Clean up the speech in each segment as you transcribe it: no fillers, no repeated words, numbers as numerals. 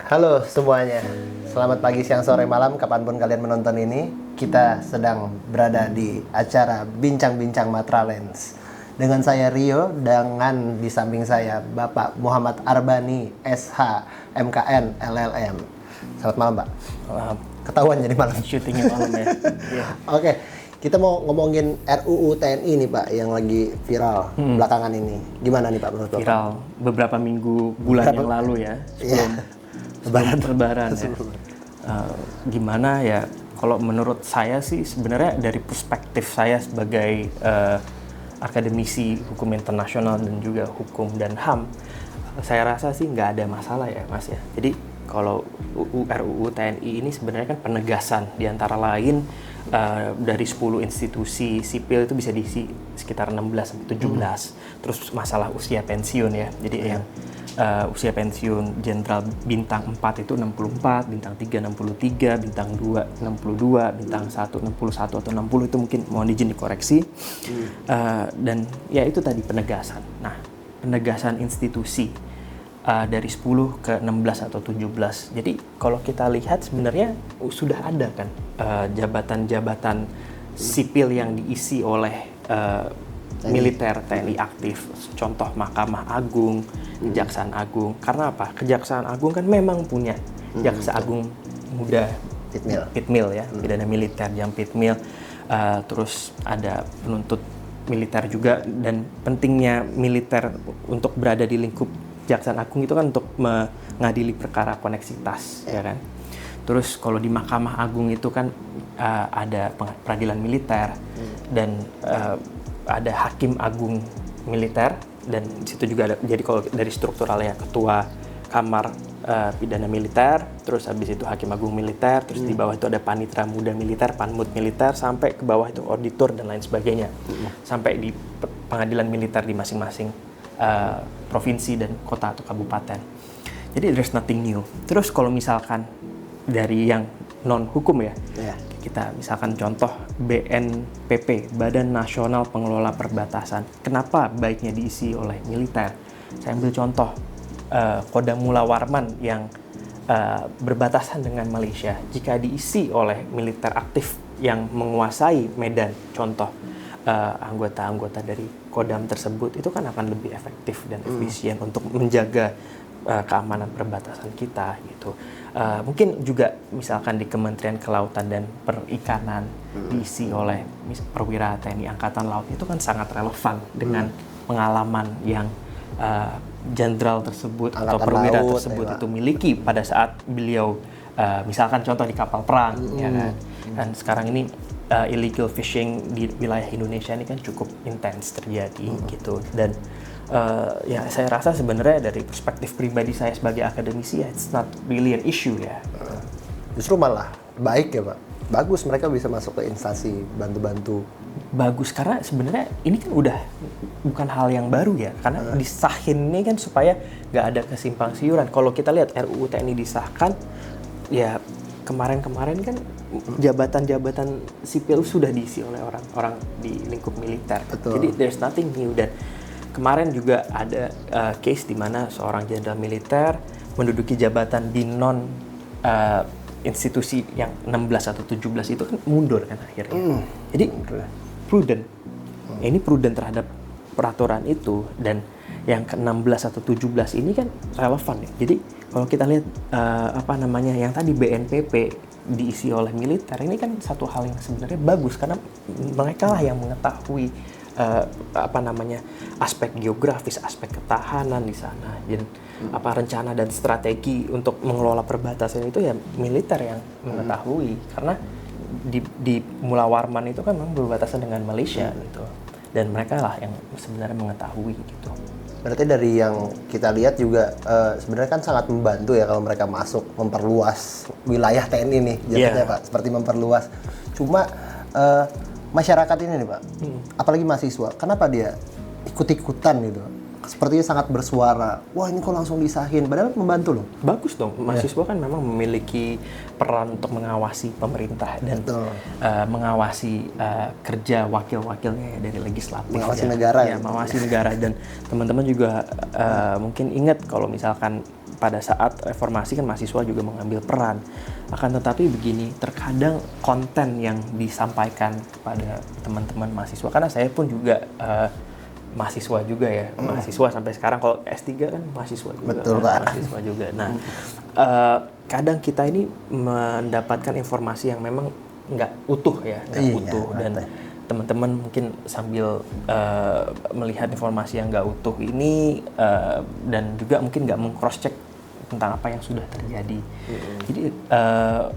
Halo semuanya, selamat pagi, siang, sore, malam, kapanpun kalian menonton ini. Kita sedang berada di acara Bincang-Bincang Matralens. Dengan saya Rio, dengan di samping saya Bapak Muhammad Arbani, SH, MKN, LLM. Selamat malam, Pak. Ketahuan jadi malam. Syutingnya malam ya. Iya. Oke, kita mau ngomongin RUU TNI nih Pak, yang lagi viral belakangan ini. Gimana nih Pak menurut Bapak? Viral beberapa bulan yang lalu ya, sebelum Lebaran ya. Gimana ya? Kalau menurut saya sih sebenarnya dari perspektif saya sebagai akademisi hukum internasional dan juga hukum dan HAM, saya rasa sih nggak ada masalah ya Mas ya. Jadi kalau RUU TNI ini sebenarnya kan penegasan di antara lain dari 10 institusi sipil itu bisa diisi sekitar 16-17. Terus masalah usia pensiun ya. Jadi yang usia pensiun Jenderal Bintang 4 itu 64, Bintang 3 63, Bintang 2 62, Bintang 1 61 atau 60 itu mungkin mohon izin dikoreksi. Dan ya itu tadi penegasan. Nah, penegasan institusi dari 10 ke 16 atau 17. Jadi kalau kita lihat sebenarnya sudah ada kan jabatan-jabatan sipil yang diisi oleh militer TNI aktif. Contoh Mahkamah Agung, Kejaksaan Agung. Karena apa? Kejaksaan Agung kan memang punya Jaksa Agung Muda Pitmil ya, pidana militer Jampitmil. Terus ada penuntut militer juga, dan pentingnya militer untuk berada di lingkup Kejaksaan Agung itu kan untuk mengadili perkara koneksitas, ya kan. Terus kalau di Mahkamah Agung itu kan ada peradilan militer dan ada Hakim Agung militer, dan situ juga ada. Jadi kalau dari strukturalnya ketua Kamar Pidana Militer, terus habis itu Hakim Agung militer, terus di bawah itu ada Panitra Muda Militer, Panmut militer, sampai ke bawah itu auditor dan lain sebagainya, sampai di pengadilan militer di masing-masing provinsi dan kota atau kabupaten. Jadi there's nothing new. Terus kalau misalkan dari yang non hukum ya, kita misalkan contoh BNPP, Badan Nasional Pengelola Perbatasan. Kenapa baiknya diisi oleh militer? Saya ambil contoh Kodam Mula Warman yang berbatasan dengan Malaysia. Jika diisi oleh militer aktif yang menguasai Medan, contoh anggota-anggota dari Kodam tersebut, itu kan akan lebih efektif dan efisien untuk menjaga keamanan perbatasan kita gitu. Mungkin juga misalkan di Kementerian Kelautan dan Perikanan diisi oleh perwira TNI Angkatan Laut, itu kan sangat relevan dengan pengalaman yang jenderal tersebut Angkatan atau perwira Laut, tersebut itu miliki pada saat beliau misalkan contoh di kapal perang, ya kan. Dan sekarang ini illegal fishing di wilayah Indonesia ini kan cukup intens terjadi gitu. Dan ya saya rasa sebenarnya dari perspektif pribadi saya sebagai akademisi, ya it's not really an issue ya. Justru malah baik ya Pak. Bagus mereka bisa masuk ke instansi bantu-bantu. Bagus karena sebenarnya ini kan udah bukan hal yang baru ya, karena disahin ini kan supaya nggak ada kesimpang siuran. Kalau kita lihat RUU TNI disahkan, ya kemarin-kemarin kan jabatan-jabatan sipil sudah diisi oleh orang-orang di lingkup militer. Betul. Jadi there's nothing new. Dan kemarin juga ada case di mana seorang jenderal militer menduduki jabatan di non institusi yang 16 atau 17 itu kan mundur kan akhirnya. Jadi prudent. Ini prudent terhadap peraturan itu, dan yang ke-16 atau 17 ini kan relevan ya. Jadi kalau kita lihat yang tadi BNPP diisi oleh militer, ini kan satu hal yang sebenarnya bagus karena mereka lah yang mengetahui aspek geografis, aspek ketahanan di sana, dan rencana dan strategi untuk mengelola perbatasan itu ya militer yang mengetahui, karena di Mula Warman itu kan memang berbatasan dengan Malaysia gitu, dan mereka lah yang sebenarnya mengetahui gitu. Berarti dari yang kita lihat juga sebenarnya kan sangat membantu ya kalau mereka masuk, memperluas wilayah TNI nih jadinya Pak, seperti memperluas. Cuma masyarakat ini nih Pak, apalagi mahasiswa, kenapa dia ikut-ikutan gitu? Sepertinya sangat bersuara, wah ini kok langsung disahin, padahal membantu loh. Bagus dong, mahasiswa kan memang memiliki peran untuk mengawasi pemerintah dan mengawasi kerja wakil-wakilnya ya dari legislatif. Mengawasi negara. Ya, mengawasi negara. Dan teman-teman juga mungkin ingat kalau misalkan pada saat reformasi kan mahasiswa juga mengambil peran. Akan tetapi begini, terkadang konten yang disampaikan kepada teman-teman mahasiswa, karena saya pun juga mahasiswa juga ya, mahasiswa sampai sekarang. Kalau S3 kan mahasiswa juga. Betul, Pak. Mahasiswa juga. Nah, kadang kita ini mendapatkan informasi yang memang nggak utuh ya, nggak utuh, dan teman-teman mungkin sambil melihat informasi yang nggak utuh ini dan juga mungkin nggak meng-cross check tentang apa yang sudah terjadi. Jadi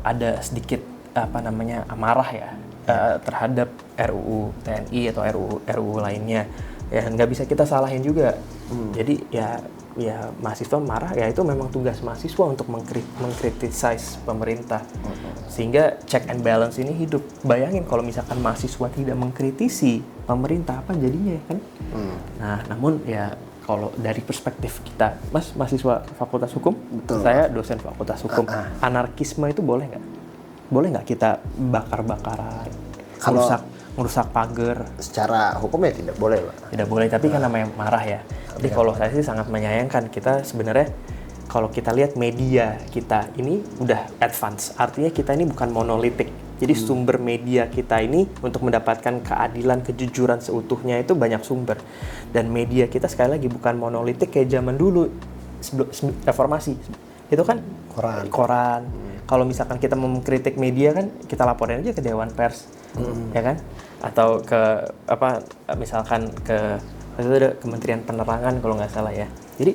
ada sedikit amarah ya terhadap RUU TNI atau RUU lainnya. Ya nggak bisa kita salahin juga. Jadi ya mahasiswa marah, ya itu memang tugas mahasiswa untuk mengkritisize pemerintah. Sehingga check and balance ini hidup. Bayangin kalau misalkan mahasiswa tidak mengkritisi pemerintah, apa jadinya ya kan? Nah, namun ya kalau dari perspektif kita, Mas mahasiswa Fakultas Hukum, betul, saya dosen Fakultas Hukum, anarkisme itu boleh nggak? Boleh nggak kita bakar-bakaran, merusak pagar? Secara hukum ya tidak boleh, Pak. Tidak boleh, tapi kan namanya marah ya. Jadi kalau saya sih sangat menyayangkan, kita sebenarnya kalau kita lihat media kita ini udah advance, artinya kita ini bukan monolitik. Jadi sumber media kita ini untuk mendapatkan keadilan, kejujuran seutuhnya itu banyak sumber. Dan media kita sekali lagi bukan monolitik kayak zaman dulu sebelum reformasi. Itu kan koran. Kalau misalkan kita mau mengkritik media kan kita laporin aja ke Dewan Pers, ya kan? Atau ke misalkan ke Kementerian Penerangan kalau nggak salah ya. Jadi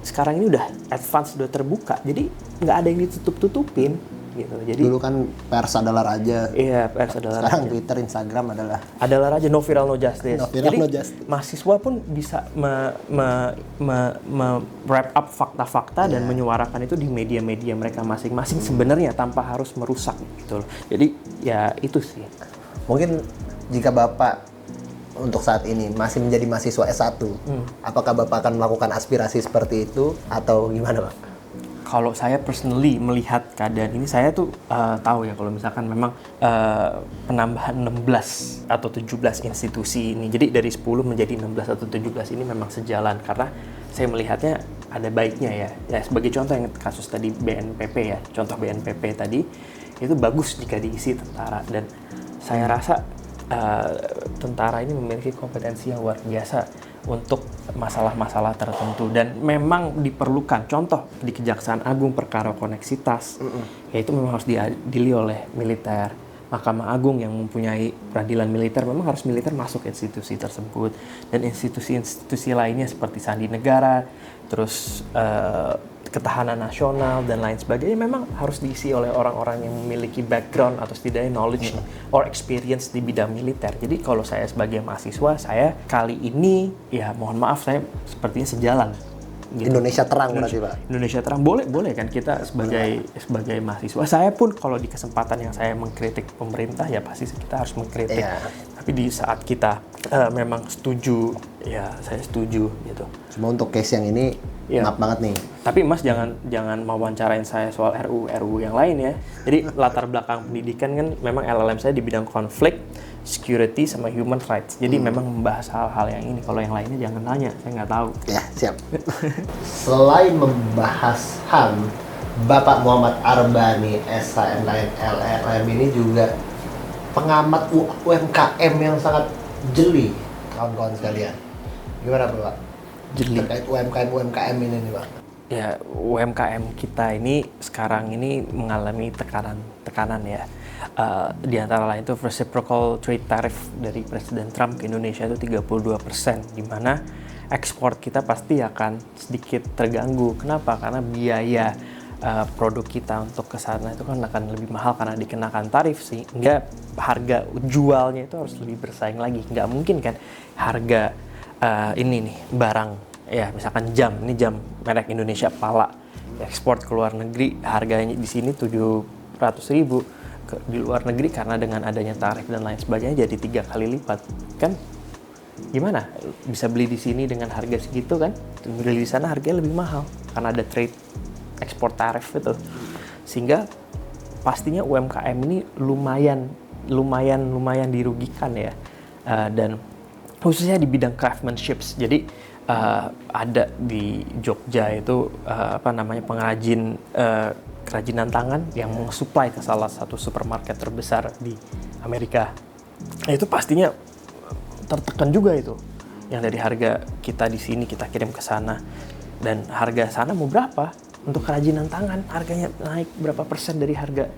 sekarang ini udah advance, udah terbuka. Jadi nggak ada yang ditutup-tutupin. Gitu. Jadi dulu kan pers adalah raja. Iya, pers adalah sekarang raja. Twitter, Instagram adalah raja. No viral, no justice. Jadi mahasiswa pun bisa wrap up fakta-fakta dan menyuarakan itu di media-media mereka masing-masing sebenarnya tanpa harus merusak gitu. Jadi ya itu sih. Mungkin jika Bapak untuk saat ini masih menjadi mahasiswa S1, apakah Bapak akan melakukan aspirasi seperti itu atau gimana, Pak? Kalau saya personally melihat keadaan ini, saya tuh tahu ya kalau misalkan memang penambahan 16 atau 17 institusi ini, jadi dari 10 menjadi 16 atau 17 ini memang sejalan, karena saya melihatnya ada baiknya ya. Ya sebagai contoh yang kasus tadi BNPP ya, contoh BNPP tadi, itu bagus jika diisi tentara, dan saya rasa tentara ini memiliki kompetensi yang luar biasa untuk masalah-masalah tertentu, dan memang diperlukan. Contoh di Kejaksaan Agung perkara koneksitas, yaitu memang harus diadili oleh militer. Mahkamah Agung yang mempunyai peradilan militer, memang harus militer masuk institusi tersebut, dan institusi-institusi lainnya seperti Sandi Negara, terus Ketahanan Nasional dan lain sebagainya memang harus diisi oleh orang-orang yang memiliki background atau setidaknya knowledge or experience di bidang militer. Jadi kalau saya sebagai mahasiswa, saya kali ini ya mohon maaf, saya sepertinya sejalan. Gitu. Indonesia terang berarti, Pak. Indonesia terang boleh kan kita sebagai mahasiswa. Saya pun kalau di kesempatan yang saya mengkritik pemerintah ya pasti kita harus mengkritik. Tapi di saat kita memang setuju, ya saya setuju gitu. Cuma untuk case yang ini maaf banget nih. Tapi Mas jangan mewawancarain saya soal RUU yang lain ya. Jadi latar belakang pendidikan kan memang LLM saya di bidang konflik, security sama human rights. Jadi memang membahas hal-hal yang ini. Kalau yang lainnya jangan nanya, saya nggak tahu. Ya, siap. Selain membahas HAM, Bapak Muhammad Arbani, SHM LLM ini juga pengamat UMKM yang sangat jeli, kawan-kawan sekalian. Gimana Bapak? Jeli. Terkait UMKM ini nih, Pak. Ya, UMKM kita ini sekarang ini mengalami tekanan ya. Di antara lain itu reciprocal trade tariff dari Presiden Trump ke Indonesia itu 32%, di mana ekspor kita pasti akan sedikit terganggu. Kenapa? Karena biaya produk kita untuk ke sana itu kan akan lebih mahal karena dikenakan tarif, sehingga harga jualnya itu harus lebih bersaing lagi. Nggak mungkin kan harga ini nih barang ya, misalkan jam merek Indonesia Pala ekspor ke luar negeri harganya di sini 700.000, di luar negeri karena dengan adanya tarif dan lain sebagainya jadi 3 kali lipat kan. Gimana bisa beli di sini dengan harga segitu kan, beli di sana harganya lebih mahal karena ada trade ekspor tarif itu, sehingga pastinya UMKM ini lumayan dirugikan ya, dan khususnya di bidang craftsmanship. Jadi ada di Jogja itu pengrajin kerajinan tangan yang mensuplai ke salah satu supermarket terbesar di Amerika. Itu pastinya tertekan juga itu. Yang dari harga kita di sini kita kirim ke sana, dan harga sana mau berapa untuk kerajinan tangan, harganya naik berapa persen dari harga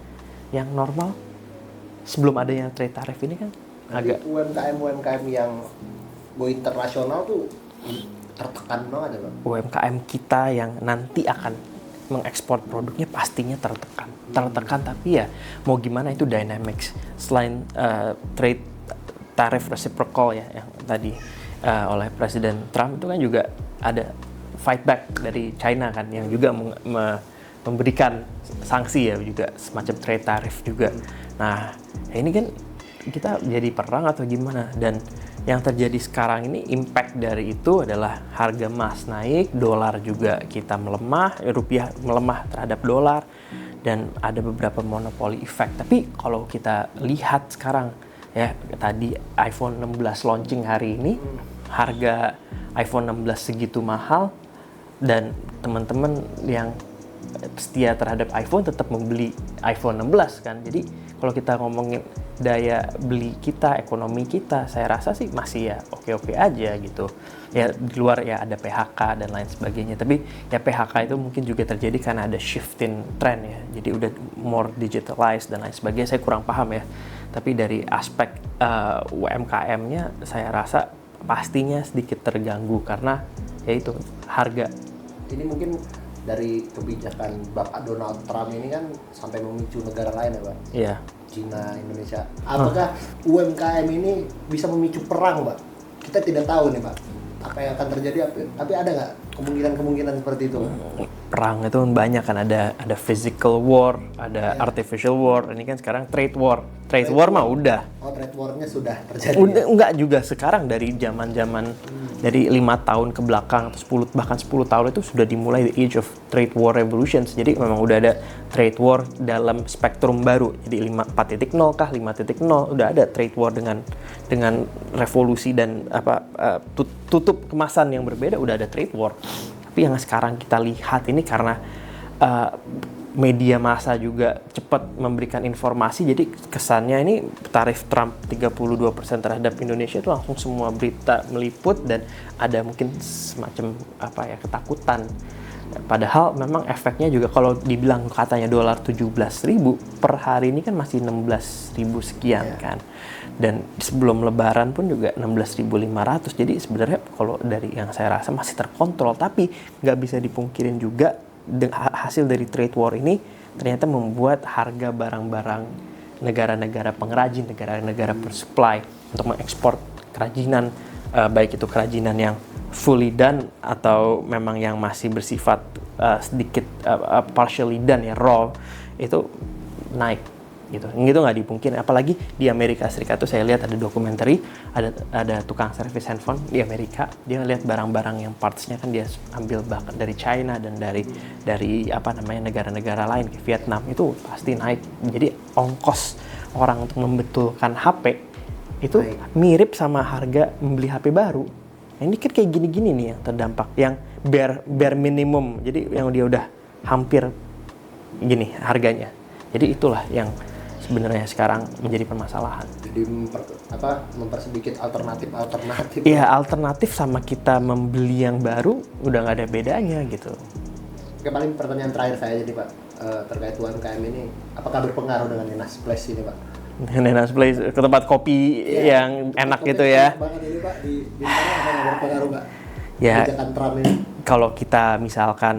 yang normal sebelum adanya trade tariff ini kan. Agak UMKM yang go internasional tuh tertekan banget ya Bang. UMKM kita yang nanti akan mengekspor produknya pastinya tertekan, tapi ya mau gimana, itu dynamics. Selain trade tariff reciprocal ya yang tadi oleh Presiden Trump, itu kan juga ada fight back dari China kan, yang juga memberikan sanksi ya, juga semacam trade tariff juga. Nah ini kan kita jadi perang atau gimana? Dan yang terjadi sekarang ini, impact dari itu adalah harga emas naik, dolar juga kita melemah, rupiah melemah terhadap dolar, dan ada beberapa monopoli effect. Tapi kalau kita lihat sekarang ya, tadi iPhone 16 launching hari ini, harga iPhone 16 segitu mahal, dan teman-teman yang setia terhadap iPhone tetap membeli iPhone 16 kan. Jadi kalau kita ngomongin daya beli kita, ekonomi kita, saya rasa sih masih ya oke-oke aja gitu. Ya di luar ya ada PHK dan lain sebagainya. Tapi ya PHK itu mungkin juga terjadi karena ada shifting trend ya. Jadi udah more digitalized dan lain sebagainya. Saya kurang paham ya. Tapi dari aspek UMKM-nya saya rasa pastinya sedikit terganggu karena yaitu harga. Ini mungkin dari kebijakan Bapak Donald Trump ini kan sampai memicu negara lain ya Pak? Iya. Cina, Indonesia. Apakah UMKM ini bisa memicu perang Pak? Kita tidak tahu nih Pak. Apa yang akan terjadi, tapi ada nggak kemungkinan seperti itu? Perang itu banyak kan, ada physical war, ada artificial war. Ini kan sekarang trade war. Trade war mah udah. Oh, trade war-nya sudah terjadi. Udah, enggak juga sekarang, dari zaman-zaman dari 5 tahun ke belakang atau 10 bahkan 10 tahun itu sudah dimulai the age of trade war revolutions. Jadi memang udah ada trade war dalam spektrum baru. Jadi 4.0 kah, 5.0 udah ada trade war dengan revolusi dan tutup kemasan yang berbeda, udah ada trade war. Tapi yang sekarang kita lihat ini karena media massa juga cepat memberikan informasi, jadi kesannya ini tarif Trump 32% terhadap Indonesia itu langsung semua berita meliput dan ada mungkin semacam ketakutan. Padahal memang efeknya juga kalau dibilang katanya dolar 17.000 per hari ini kan masih 16.000 sekian kan. Dan sebelum lebaran pun juga 16.500. Jadi sebenarnya kalau dari yang saya rasa masih terkontrol, tapi nggak bisa dipungkirin juga hasil dari trade war ini ternyata membuat harga barang-barang negara-negara pengrajin, negara-negara pensupply untuk mengekspor kerajinan, baik itu kerajinan yang fully done atau memang yang masih bersifat sedikit partially done ya, raw, itu naik gitu. Itu nggak dipungkiri. Apalagi di Amerika Serikat tuh saya lihat ada dokumenter, ada tukang servis handphone di Amerika, dia lihat barang-barang yang partsnya kan dia ambil bahkan dari China dan dari negara-negara lain, kayak Vietnam, itu pasti naik. Jadi ongkos orang untuk membetulkan HP itu mirip sama harga membeli HP baru. Nah, ini kan kayak gini-gini nih yang terdampak, yang bare minimum, jadi yang dia udah hampir gini harganya. Jadi itulah yang sebenarnya sekarang menjadi permasalahan. Jadi mempersedikit alternatif. Iya, alternatif sama kita membeli yang baru udah nggak ada bedanya gitu. Oke, paling pertanyaan terakhir saya jadi Pak, terkait UMKM ini, apakah berpengaruh dengan Nenas Place ini Pak? Nenas Place, ke tempat kopi yang enak gitu ya. Banget ini Pak, di sana apa berpengaruh Pak? Ya, kebijakan Trump ini. Kalau kita misalkan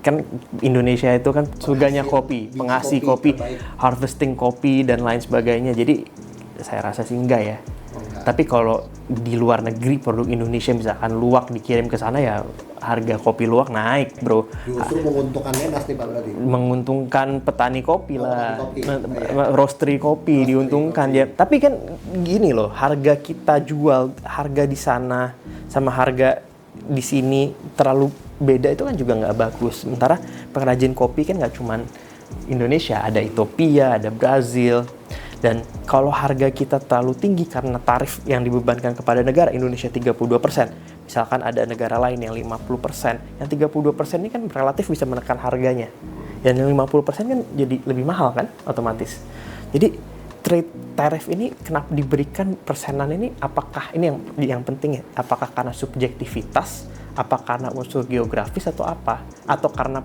kan Indonesia itu kan surganya kopi, penghasil kopi, harvesting kopi dan lain sebagainya. Jadi saya rasa sih enggak ya. Tapi kalau di luar negeri produk Indonesia misalkan luwak dikirim ke sana, ya harga kopi luwak naik, bro. Justru menguntungkan Nenas nih Pak berarti. Menguntungkan petani kopi lah, roastery kopi diuntungkan ya. Tapi kan gini loh, harga kita jual, harga di sana sama harga di sini terlalu beda, itu kan juga nggak bagus. Sementara pengrajin kopi kan nggak cuman Indonesia, ada Ethiopia, ada Brazil. Dan kalau harga kita terlalu tinggi karena tarif yang dibebankan kepada negara, Indonesia 32%, misalkan ada negara lain yang 50%, yang 32% ini kan relatif bisa menekan harganya. Dan yang 50% kan jadi lebih mahal kan otomatis. Jadi trade tariff ini kenapa diberikan persenan ini, apakah ini yang penting ya, apakah karena subjektivitas, apa karena unsur geografis atau apa, atau karena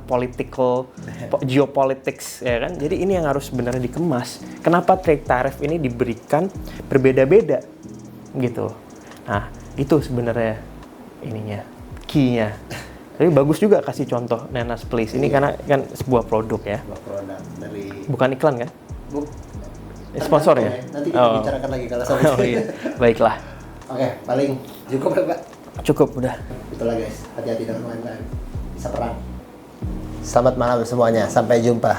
geopolitics ya kan. Jadi ini yang harus sebenarnya dikemas. Kenapa trade tariff ini diberikan berbeda-beda gitu. Nah, itu sebenarnya ininya, key-nya. Tapi bagus juga kasih contoh Nenas Place ini karena kan sebuah produk ya. Sebuah produk dari Bukan iklan kan? Sponsor ya? Nanti kita bicarakan lagi kalau sampai. Oh iya, baiklah. Oke, paling cukup ya Pak. Cukup udah. Itulah guys, hati-hati dengan main-main. Bisa perang. Selamat malam semuanya, sampai jumpa.